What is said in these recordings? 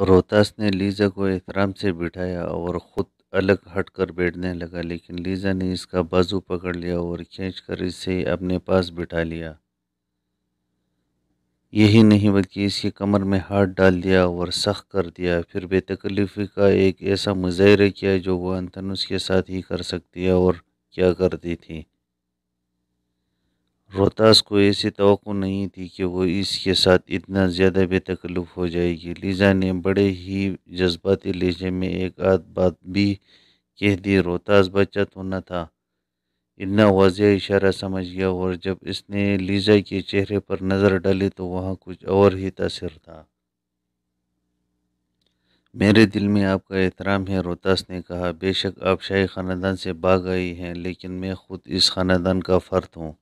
روتاس نے لیزا کو احترام سے بٹھایا اور خود الگ ہٹ کر بیٹھنے لگا، لیکن لیزا نے اس کا بازو پکڑ لیا اور کھینچ کر اسے اپنے پاس بٹھا لیا۔ یہی نہیں بلکہ اس کی کمر میں ہاتھ ڈال دیا اور سخت کر دیا، پھر بے تکلفی کا ایک ایسا مظاہرہ کیا جو وہ انتھنوس کے ساتھ ہی کر سکتی اور کیا کرتی تھی۔ روتاس کو ایسی توقع نہیں تھی کہ وہ اس کے ساتھ اتنا زیادہ بے تکلف ہو جائے گی۔ لیزا نے بڑے ہی جذباتی لہجے میں ایک آدھ بات بھی کہہ دی، روتاس بچہ تو نہ تھا، اتنا واضح اشارہ سمجھ گیا، اور جب اس نے لیزا کے چہرے پر نظر ڈالی تو وہاں کچھ اور ہی تاثر تھا۔ میرے دل میں آپ کا احترام ہے، روتاس نے کہا، بے شک آپ شاہی خاندان سے باگ آئی ہیں، لیکن میں خود اس خاندان کا فرد ہوں،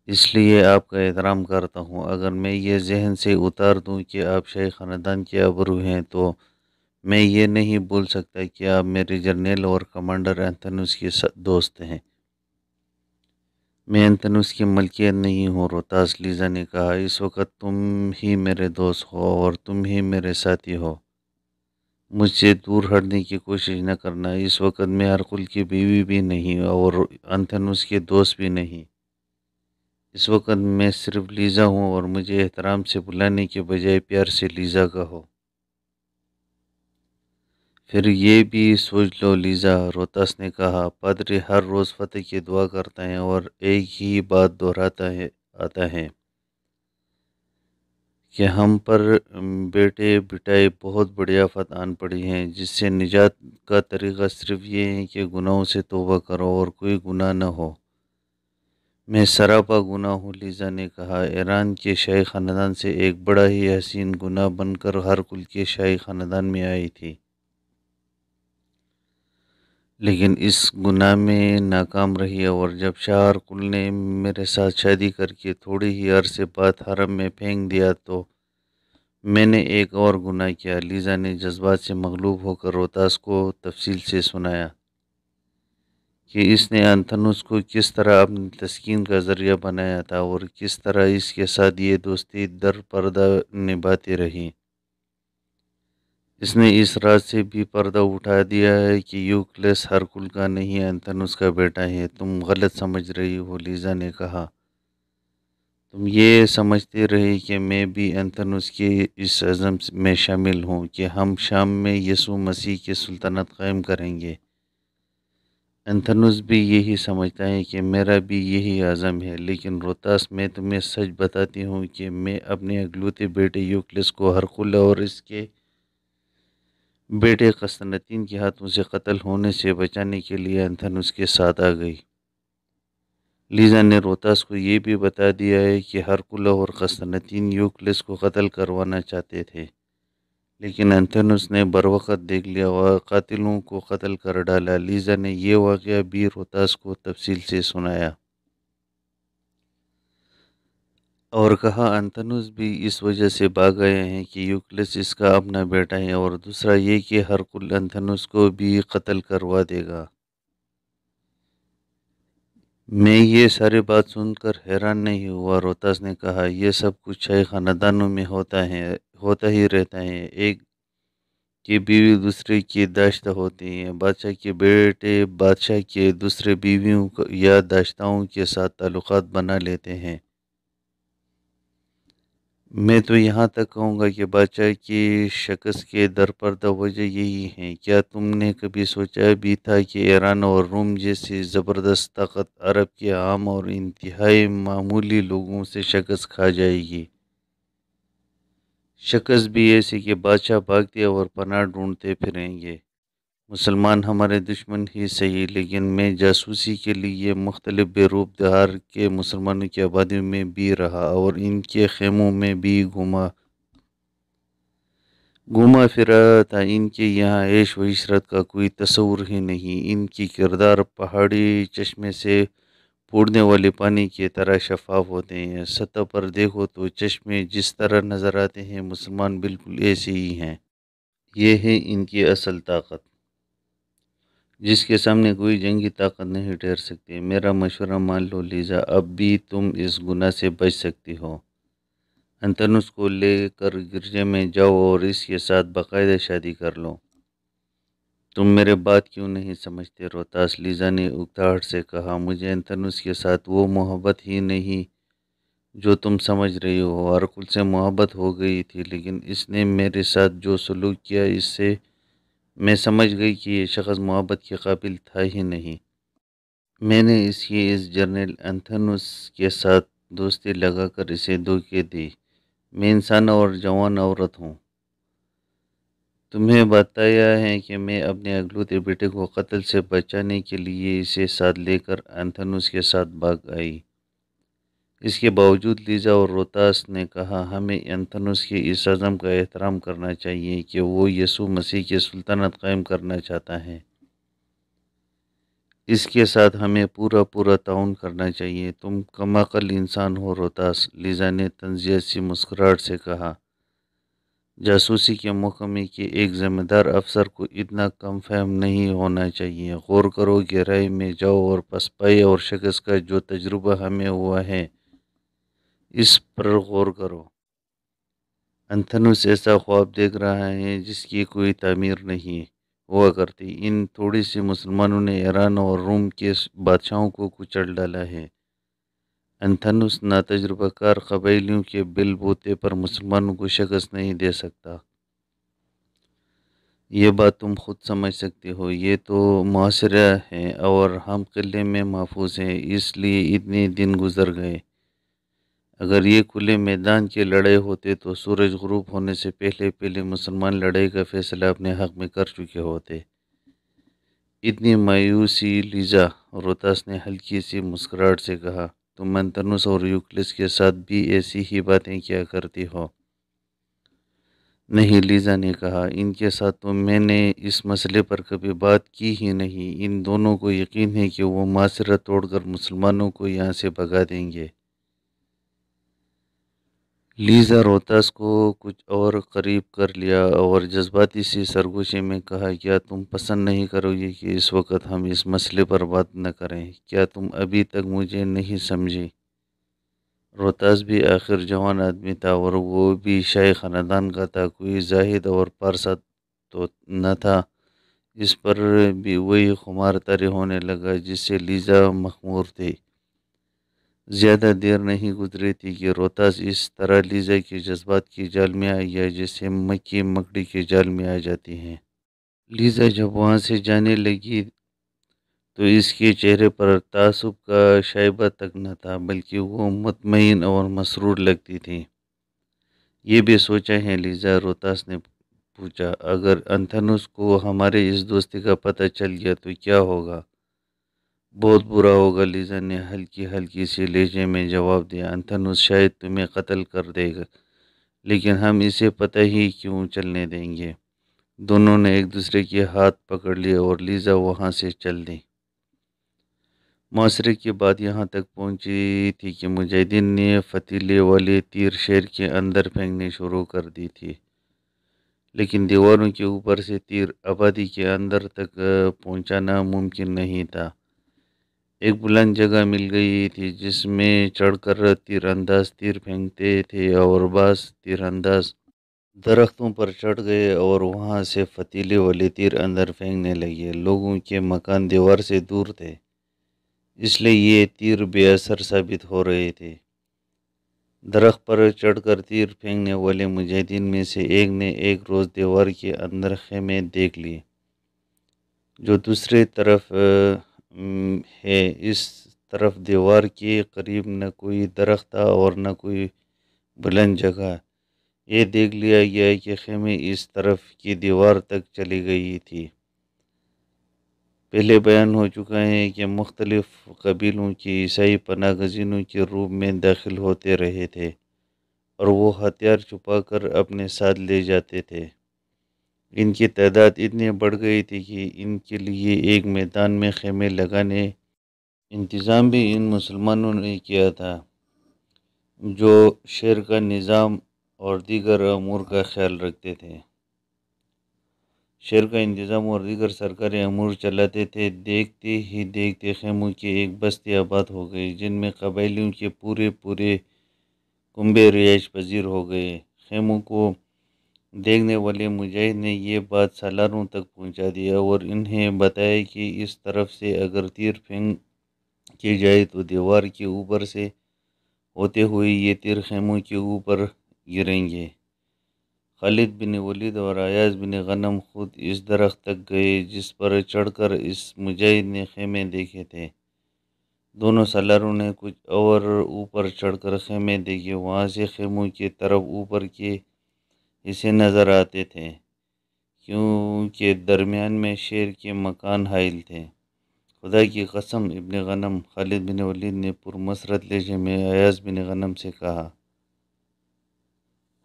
اس لیے آپ کا احترام کرتا ہوں۔ اگر میں یہ ذہن سے اتار دوں کہ آپ شاہی خاندان کے ابرو ہیں تو میں یہ نہیں بول سکتا کہ آپ میرے جرنیل اور کمانڈر انتھنوس کے دوست ہیں۔ میں انتھنوس کی ملکیت نہیں ہوں، روتاس، لیزا نے کہا، اس وقت تم ہی میرے دوست ہو اور تم ہی میرے ساتھی ہو، مجھ سے دور ہٹنے کی کوشش نہ کرنا۔ اس وقت میں ہرقل کی بیوی بھی نہیں اور انتھنوس کے دوست بھی نہیں، اس وقت میں صرف لیزا ہوں، اور مجھے احترام سے بلانے کے بجائے پیار سے لیزا کہو۔ پھر یہ بھی سوچ لو لیزا، روتاس نے کہا، پادری ہر روز فتح کی دعا کرتا ہے اور ایک ہی بات دہراتا آتا ہے کہ ہم پر بیٹے بٹائے بہت بڑی آفت آن پڑی ہیں، جس سے نجات کا طریقہ صرف یہ ہے کہ گناہوں سے توبہ کرو اور کوئی گناہ نہ ہو۔ میں سراپا گناہ ہوں، لیزا نے کہا، ایران کے شاہی خاندان سے ایک بڑا ہی حسین گناہ بن کر ہرقل کے شاہی خاندان میں آئی تھی، لیکن اس گناہ میں ناکام رہی، اور جب شاہ ہرقل نے میرے ساتھ شادی کر کے تھوڑے ہی عرصے بعد حرم میں پھینک دیا تو میں نے ایک اور گناہ کیا۔ لیزا نے جذبات سے مغلوب ہو کر روتاس کو تفصیل سے سنایا کہ اس نے انتھنوس کو کس طرح اپنی تسکین کا ذریعہ بنایا تھا اور کس طرح اس کے ساتھ یہ دوستی در پردہ نبھاتی رہی۔ اس نے اس راز سے بھی پردہ اٹھا دیا ہے کہ یوکلس ہرقل کا نہیں، انتھنوس کا بیٹا ہے۔ تم غلط سمجھ رہی ہو، لیزا نے کہا، تم یہ سمجھتے رہے کہ میں بھی انتھنوس کے اس عزم میں شامل ہوں کہ ہم شام میں یسوع مسیح کی سلطنت قائم کریں گے۔ انتھنوس بھی یہی سمجھتا ہے کہ میرا بھی یہی عزم ہے، لیکن روتاس، میں تمہیں سچ بتاتی ہوں کہ میں اپنے اکلوتے بیٹے یوکلس کو ہرقل اور اس کے بیٹے قسطنطین کے ہاتھوں سے قتل ہونے سے بچانے کے لیے انتھنوس کے ساتھ آ گئی۔ لیزا نے روتاس کو یہ بھی بتا دیا ہے کہ ہرقل اور قسطنطین یوکلس کو قتل کروانا چاہتے تھے، لیکن انتھنوس نے بروقت دیکھ لیا اور قاتلوں کو قتل کر ڈالا۔ لیزا نے یہ واقعہ بھی روتاس کو تفصیل سے سنایا اور کہا، انتھنوس بھی اس وجہ سے بھاگ گئے ہیں کہ یوکلس اس کا اپنا بیٹا ہے، اور دوسرا یہ کہ ہرقل انتھنوس کو بھی قتل کروا دے گا۔ میں یہ ساری بات سن کر حیران نہیں ہوا، روتاس نے کہا، یہ سب کچھ شاہی خاندانوں میں ہوتا ہی رہتا ہے، ایک کی بیوی دوسرے کی داشتہ ہوتی ہے، بادشاہ کے بیٹے بادشاہ کے دوسرے بیویوں یا داشتاؤں کے ساتھ تعلقات بنا لیتے ہیں۔ میں تو یہاں تک کہوں گا کہ بادشاہ کی شکست کے درپردہ وجہ یہی ہے۔ کیا تم نے کبھی سوچا بھی تھا کہ ایران اور روم جیسی زبردست طاقت عرب کے عام اور انتہائی معمولی لوگوں سے شکست کھا جائے گی؟ شکست بھی ایسی کہ بادشاہ بھاگتے اور پناہ ڈھونڈتے پھریں گے۔ مسلمان ہمارے دشمن ہی صحیح، لیکن میں جاسوسی کے لیے مختلف بے روپ دھار کے مسلمانوں کی آبادیوں میں بھی رہا اور ان کے خیموں میں بھی گھوما پھرا تھا۔ ان کے یہاں عیش و عشرت کا کوئی تصور ہی نہیں، ان کی کردار پہاڑی چشمے سے پھوٹنے والے پانی کی طرح شفاف ہوتے ہیں، سطح پر دیکھو تو چشمے جس طرح نظر آتے ہیں مسلمان بالکل ایسے ہی ہیں۔ یہ ہے ان کی اصل طاقت، جس کے سامنے کوئی جنگی طاقت نہیں ٹھہر سکتی۔ میرا مشورہ مان لو لیزا، اب بھی تم اس گناہ سے بچ سکتی ہو۔ انتنس کو لے کر گرجے میں جاؤ اور اس کے ساتھ باقاعدہ شادی کر لو۔ تم میرے بات کیوں نہیں سمجھتے؟ روتاس لیزا نے اکتاہٹ سے کہا، مجھے انتنس کے ساتھ وہ محبت ہی نہیں جو تم سمجھ رہی ہو۔ ہرکل سے محبت ہو گئی تھی، لیکن اس نے میرے ساتھ جو سلوک کیا اس سے میں سمجھ گئی کہ یہ شخص محبت کے قابل تھا ہی نہیں۔ میں نے اس جنرل انتھنوس کے ساتھ دوستی لگا کر اسے دھوکے دی۔ میں انسان اور جوان عورت ہوں۔ تمہیں بتایا ہے کہ میں اپنے اکلوتے بیٹے کو قتل سے بچانے کے لیے اسے ساتھ لے کر انتھنوس کے ساتھ بھاگ آئی۔ اس کے باوجود لیزا اور روتاس نے کہا، ہمیں انتھنوس کے اس عزم کا احترام کرنا چاہیے کہ وہ یسوع مسیح کی سلطنت قائم کرنا چاہتا ہے۔ اس کے ساتھ ہمیں پورا تعاون کرنا چاہیے۔ تم کمعقل انسان ہو روتاس، لیزا نے تنزیہ سی مسکراہٹ سے کہا۔ جاسوسی کے محکمے کے ایک ذمہ دار افسر کو اتنا کم فہم نہیں ہونا چاہیے۔ غور کرو، گہرائی میں جاؤ اور پسپائی اور شکست کا جو تجربہ ہمیں ہوا ہے اس پر غور کرو۔ انتھنوس ایسا خواب دیکھ رہا ہے جس کی کوئی تعمیر نہیں ہوا کرتی۔ ان تھوڑی سی مسلمانوں نے ایران اور روم کے بادشاہوں کو کچل ڈالا ہے۔ انتھنوس ناتجربہ کار قبائلیوں کے بل بوتے پر مسلمانوں کو شکست نہیں دے سکتا۔ یہ بات تم خود سمجھ سکتے ہو۔ یہ تو معاشرہ ہے اور ہم قلعے میں محفوظ ہیں، اس لیے اتنے دن گزر گئے۔ اگر یہ کھلے میدان کی لڑائی ہوتے تو سورج غروب ہونے سے پہلے مسلمان لڑائی کا فیصلہ اپنے حق میں کر چکے ہوتے۔ اتنی مایوسی لیزا، روتاس نے ہلکی سی مسکراہٹ سے کہا، تم انتنوس اور یوکلس کے ساتھ بھی ایسی ہی باتیں کیا کرتی ہو؟ نہیں، لیزا نے کہا، ان کے ساتھ تو میں نے اس مسئلے پر کبھی بات کی ہی نہیں۔ ان دونوں کو یقین ہے کہ وہ معاشرہ توڑ کر مسلمانوں کو یہاں سے بھگا دیں گے۔ لیزا روتاس کو کچھ اور قریب کر لیا اور جذباتی سی سرگوشی میں کہا، کیا تم پسند نہیں کرو گے کہ اس وقت ہم اس مسئلے پر بات نہ کریں؟ کیا تم ابھی تک مجھے نہیں سمجھی؟ روتاس بھی آخر جوان آدمی تھا اور وہ بھی شاہی خاندان کا تھا، کوئی زاہد اور پارسا تو نہ تھا۔ اس پر بھی وہی خمار طاری ہونے لگا جس سے لیزا مخمور تھی۔ زیادہ دیر نہیں گزری تھی کہ روتاس اس طرح لیزا کے جذبات کی جال میں آ گیا جیسے مکھی مکڑی کے جال میں آ جاتی ہے۔ لیزا جب وہاں سے جانے لگی تو اس کے چہرے پر تعصب کا شائبہ تک نہ تھا، بلکہ وہ مطمئن اور مسرور لگتی تھی۔ یہ بھی سوچا ہے لیزا؟ روتاس نے پوچھا، اگر انتھنوس کو ہمارے اس دوستی کا پتہ چل گیا تو کیا ہوگا؟ بہت برا ہوگا، لیزا نے ہلکی سی لہجے میں جواب دیا۔ انتھنوس شاید تمہیں قتل کر دے گا، لیکن ہم اسے پتہ ہی کیوں چلنے دیں گے؟ دونوں نے ایک دوسرے کے ہاتھ پکڑ لیے اور لیزا وہاں سے چل دی۔ معاشرے کی بات یہاں تک پہنچی تھی کہ مجاہدین نے فتیلے والے تیر شہر کے اندر پھینکنے شروع کر دی تھی، لیکن دیواروں کے اوپر سے تیر آبادی کے اندر تک پہنچانا ممکن نہیں تھا۔ ایک بلند جگہ مل گئی تھی جس میں چڑھ کر تیر انداز تیر پھینکتے تھے اور بعض تیر انداز درختوں پر چڑھ گئے اور وہاں سے فتیلے والے تیر اندر پھینکنے لگے۔ لوگوں کے مکان دیوار سے دور تھے، اس لیے یہ تیر بے اثر ثابت ہو رہے تھے۔ درخت پر چڑھ کر تیر پھینکنے والے مجاہدین میں سے ایک نے ایک روز دیوار کے اندر خیمے دیکھ لیے جو دوسری طرف ہے۔ اس طرف دیوار کے قریب نہ کوئی درخت تھا اور نہ کوئی بلند جگہ۔ یہ دیکھ لیا گیا کہ خیمے اس طرف کی دیوار تک چلی گئی تھی۔ پہلے بیان ہو چکا ہے کہ مختلف قبیلوں کے عیسائی پناہ گزینوں کے روپ میں داخل ہوتے رہے تھے اور وہ ہتھیار چھپا کر اپنے ساتھ لے جاتے تھے۔ ان کی تعداد اتنی بڑھ گئی تھی کہ ان کے لیے ایک میدان میں خیمے لگانے انتظام بھی ان مسلمانوں نے کیا تھا جو شہر کا نظام اور دیگر امور کا خیال رکھتے تھے۔ شہر کا انتظام اور دیگر سرکاری امور چلاتے تھے۔ دیکھتے ہی دیکھتے خیموں کی ایک بستی آباد ہو گئی جن میں قبائلیوں کے پورے کنبے رہائش پذیر ہو گئے۔ خیموں کو دیکھنے والے مجاہد نے یہ بات سالاروں تک پہنچا دیا اور انہیں بتایا کہ اس طرف سے اگر تیر پھینک کی جائے تو دیوار کے اوپر سے ہوتے ہوئے یہ تیر خیموں کے اوپر گریں گے۔ خالد بن ولید اور ایاز بن غنم خود اس درخت تک گئے جس پر چڑھ کر اس مجاہد نے خیمے دیکھے تھے۔ دونوں سالاروں نے کچھ اور اوپر چڑھ کر خیمے دیکھے۔ وہاں سے خیموں کی طرف اوپر کے حصے نظر آتے تھے کیونکہ درمیان میں شیر کے مکان حائل تھے۔ خدا کی قسم ابن غنم، خالد بن ولید نے پرمسرت لہجے میں ایاز بن غنم سے کہا،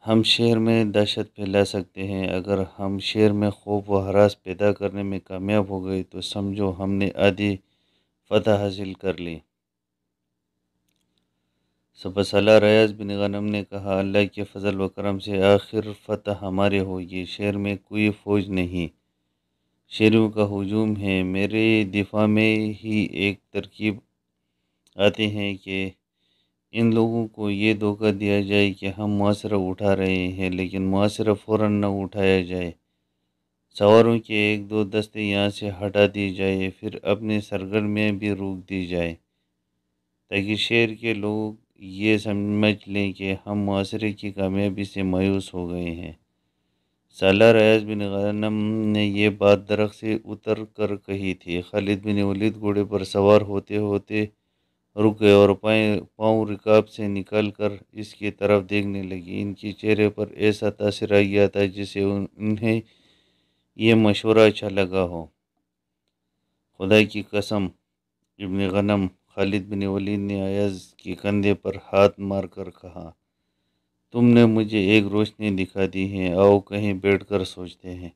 ہم شہر میں دہشت پھیلا سکتے ہیں۔ اگر ہم شہر میں خوف و ہراس پیدا کرنے میں کامیاب ہو گئے تو سمجھو ہم نے آدھی فتح حاصل کر لی۔ سپہ سالار ایاز بن غنم نے کہا، اللہ کے فضل و کرم سے آخر فتح ہمارے ہوگی۔ شہر میں کوئی فوج نہیں، شیروں کا ہجوم ہے۔ میرے دفاع میں ہی ایک ترکیب آتے ہیں کہ ان لوگوں کو یہ دھوکہ دیا جائے کہ ہم محاصرہ اٹھا رہے ہیں لیکن محاصرہ فوراً نہ اٹھایا جائے، سواروں کے ایک دو دستے یہاں سے ہٹا دی جائے، پھر اپنی سرگرمیاں بھی روک دی جائے تاکہ شہر کے لوگ یہ سمجھ لیں کہ ہم محاصرے کی کامیابی سے مایوس ہو گئے ہیں۔ سالار ایاز بن غنم نے یہ بات درخت سے اتر کر کہی تھی۔ خالد بن ولید گھوڑے پر سوار ہوتے ہوتے رک گئے اور پاؤں رکاب سے نکال کر اس کی طرف دیکھنے لگے۔ ان کے چہرے پر ایسا تاثر آ گیا تھا جسے انہیں یہ مشورہ اچھا لگا ہو۔ خدا کی قسم ابن غنم، خالد بن ولید نے ایاز کے کندھے پر ہاتھ مار کر کہا، تم نے مجھے ایک روشنی دکھا دی ہے، آؤ کہیں بیٹھ کر سوچتے ہیں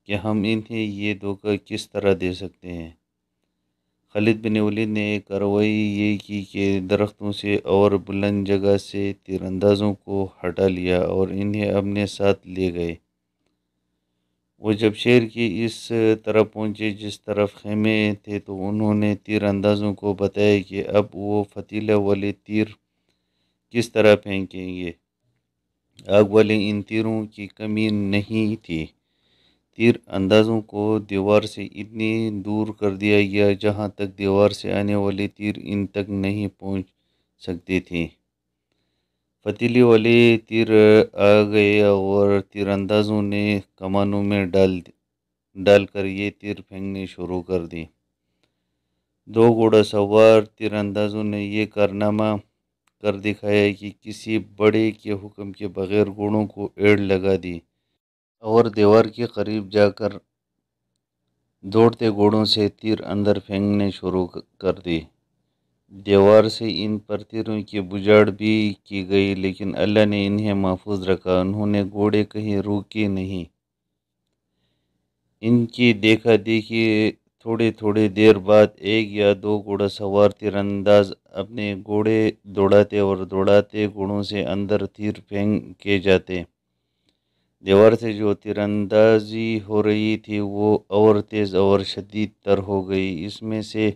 کہ ہم انہیں یہ دھوکہ کس طرح دے سکتے ہیں۔ خالد بن ولید نے ایک کارروائی یہ کی کہ درختوں سے اور بلند جگہ سے تیر اندازوں کو ہٹا لیا اور انہیں اپنے ساتھ لے گئے۔ وہ جب شہر کی اس طرف پہنچے جس طرف خیمے تھے تو انہوں نے تیر اندازوں کو بتایا کہ اب وہ فتیلہ والے تیر کس طرح پھینکیں گے۔ آگ والے ان تیروں کی کمی نہیں تھی۔ تیر اندازوں کو دیوار سے اتنی دور کر دیا گیا جہاں تک دیوار سے آنے والے تیر ان تک نہیں پہنچ سکتے تھے۔ فتیلے والے تیر آ گئے اور تیر اندازوں نے کمانوں میں ڈال کر یہ تیر پھینکنے شروع کر دی۔ دو گھوڑا سوار تیر اندازوں نے یہ کارنامہ کر دکھایا کہ کسی بڑے کے حکم کے بغیر گھوڑوں کو ایڑ لگا دی اور دیوار کے قریب جا کر دوڑتے گھوڑوں سے تیر اندر پھینکنے شروع کر دی۔ دیوار سے ان پر تیروں کی بجھاڑ بھی کی گئی لیکن اللہ نے انہیں محفوظ رکھا، انہوں نے گھوڑے کہیں روکے نہیں۔ ان کی دیکھا دیکھی تھوڑے دیر بعد ایک یا دو گھوڑا سوار تیر انداز اپنے گھوڑے دوڑاتے اور دوڑاتے گھوڑوں سے اندر تیر پھینکے جاتے۔ دیوار سے جو تیر اندازی ہو رہی تھی وہ اور تیز اور شدید تر ہو گئی، اس میں سے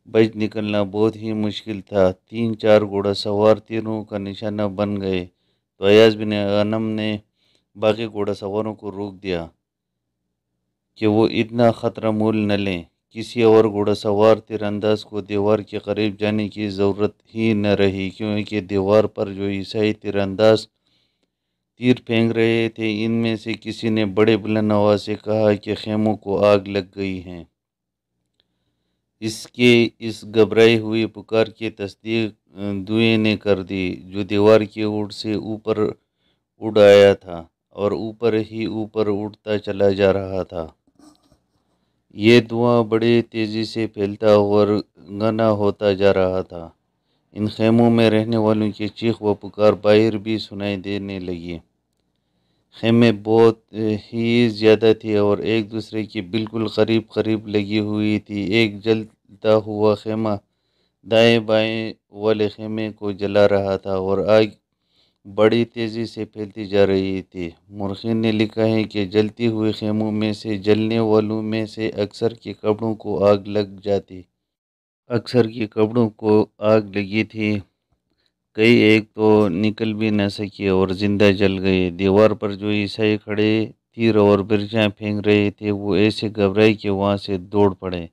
بچ نکلنا بہت ہی مشکل تھا۔ تین چار گھوڑا سوار تیروں کا نشانہ بن گئے تو ایاز بن غنم نے باقی گھوڑا سواروں کو روک دیا کہ وہ اتنا خطرہ مول نہ لیں۔ کسی اور گھوڑا سوار تیر انداز کو دیوار کے قریب جانے کی ضرورت ہی نہ رہی کیونکہ دیوار پر جو عیسائی تیر انداز تیر پھینک رہے تھے ان میں سے کسی نے بڑے بلند آواز سے کہا کہ خیموں کو آگ لگ گئی ہے۔ اس گھبرائی ہوئی پکار کی تصدیق دوئے نے کر دی جو دیوار کی اوٹ سے اوپر اڑ آیا تھا اور اوپر ہی اوپر اڑتا چلا جا رہا تھا۔ یہ دھواں بڑی تیزی سے پھیلتا اور گھنا ہوتا جا رہا تھا۔ ان خیموں میں رہنے والوں کی چیخ و پکار باہر بھی سنائی دینے لگی۔ خیمے بہت ہی زیادہ تھے اور ایک دوسرے کے بالکل قریب لگی ہوئی تھی۔ ایک جلتا ہوا خیمہ دائیں بائیں والے خیمے کو جلا رہا تھا اور آگ بڑی تیزی سے پھیلتی جا رہی تھی۔ مورخین نے لکھا ہے کہ جلتے ہوئے خیموں میں سے جلنے والوں میں سے اکثر کے کپڑوں کو آگ لگ جاتی۔ اکثر کے کپڑوں کو آگ لگی تھی کئی ایک تو نکل بھی نہ سکے اور زندہ جل گئے۔ دیوار پر جو عیسائی کھڑے تیر اور برچیاں پھینک رہے تھے وہ ایسے گھبرائے کہ وہاں سے دوڑ پڑے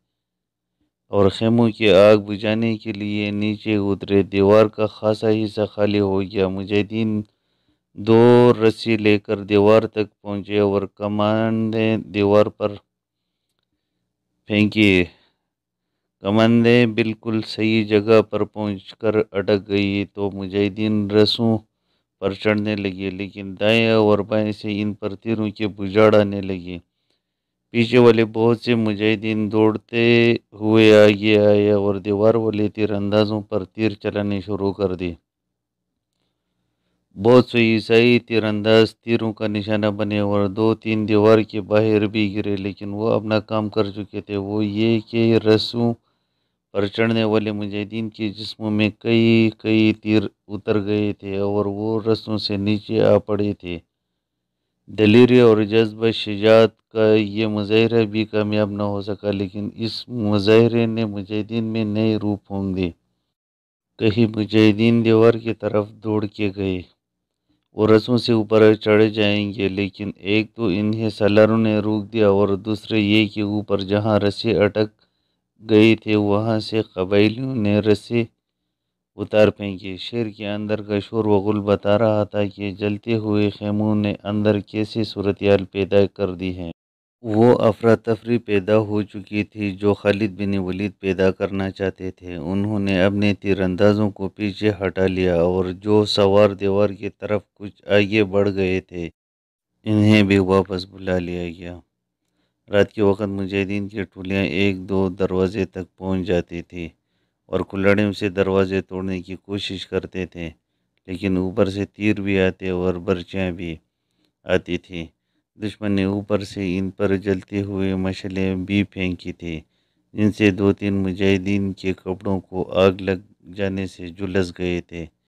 اور خیموں کی آگ بجھانے کے لیے نیچے اترے۔ دیوار کا خاصا حصہ خالی ہو گیا۔ مجاہدین دو رسی لے کر دیوار تک پہنچے اور کمانیں دیوار پر پھینکی۔ کمانیں بالکل صحیح جگہ پر پہنچ کر اٹک گئی تو مجاہدین رسوں پر چڑھنے لگے، لیکن دائیں اور بائیں سے ان پر تیروں کی بجھاڑ آنے لگی۔ پیچھے والے بہت سے مجاہدین دوڑتے ہوئے آگے آئے اور دیوار والے تیر اندازوں پر تیر چلانے شروع کر دی۔ بہت سے عیسائی تیر انداز تیروں کا نشانہ بنے اور دو تین دیوار کے باہر بھی گرے، لیکن وہ اپنا کام کر چکے تھے۔ وہ یہ کہ رسوں پر چڑھنے والے مجاہدین کے جسموں میں کئی تیر اتر گئے تھے اور وہ رسوں سے نیچے آ پڑے تھے۔ دلیری اور جذبہ شجاعت کا یہ مظاہرہ بھی کامیاب نہ ہو سکا، لیکن اس مظاہرے نے مجاہدین میں نئے روح پھونک دی۔ کئی مجاہدین دیوار کی طرف دوڑ کے گئے۔ وہ رسوں سے اوپر چڑھ جائیں گے، لیکن ایک تو انہیں سالاروں نے روک دیا اور دوسرے یہ کہ اوپر جہاں رسے اٹک گئے تھے وہاں سے قبائلیوں نے رسے اتار پھینکی۔ شہر کے اندر کا شور و غل بتا رہا تھا کہ جلتے ہوئے خیموں نے اندر کیسی صورتحال پیدا کر دی ہے۔ وہ افراتفری پیدا ہو چکی تھی جو خالد بن ولید پیدا کرنا چاہتے تھے۔ انہوں نے اپنے تیر اندازوں کو پیچھے ہٹا لیا اور جو سوار دیوار کی طرف کچھ آگے بڑھ گئے تھے انہیں بھی واپس بلا لیا گیا۔ رات کے وقت مجاہدین کی ٹولیاں ایک دو دروازے تک پہنچ جاتی تھیں اور کلاڑیوں سے دروازے توڑنے کی کوشش کرتے تھے، لیکن اوپر سے تیر بھی آتے اور برچیاں بھی آتی تھیں۔ دشمن نے اوپر سے ان پر جلتے ہوئے مشعلیں بھی پھینکی تھیں، جن سے دو تین مجاہدین کے کپڑوں کو آگ لگ جانے سے جھلس گئے تھے۔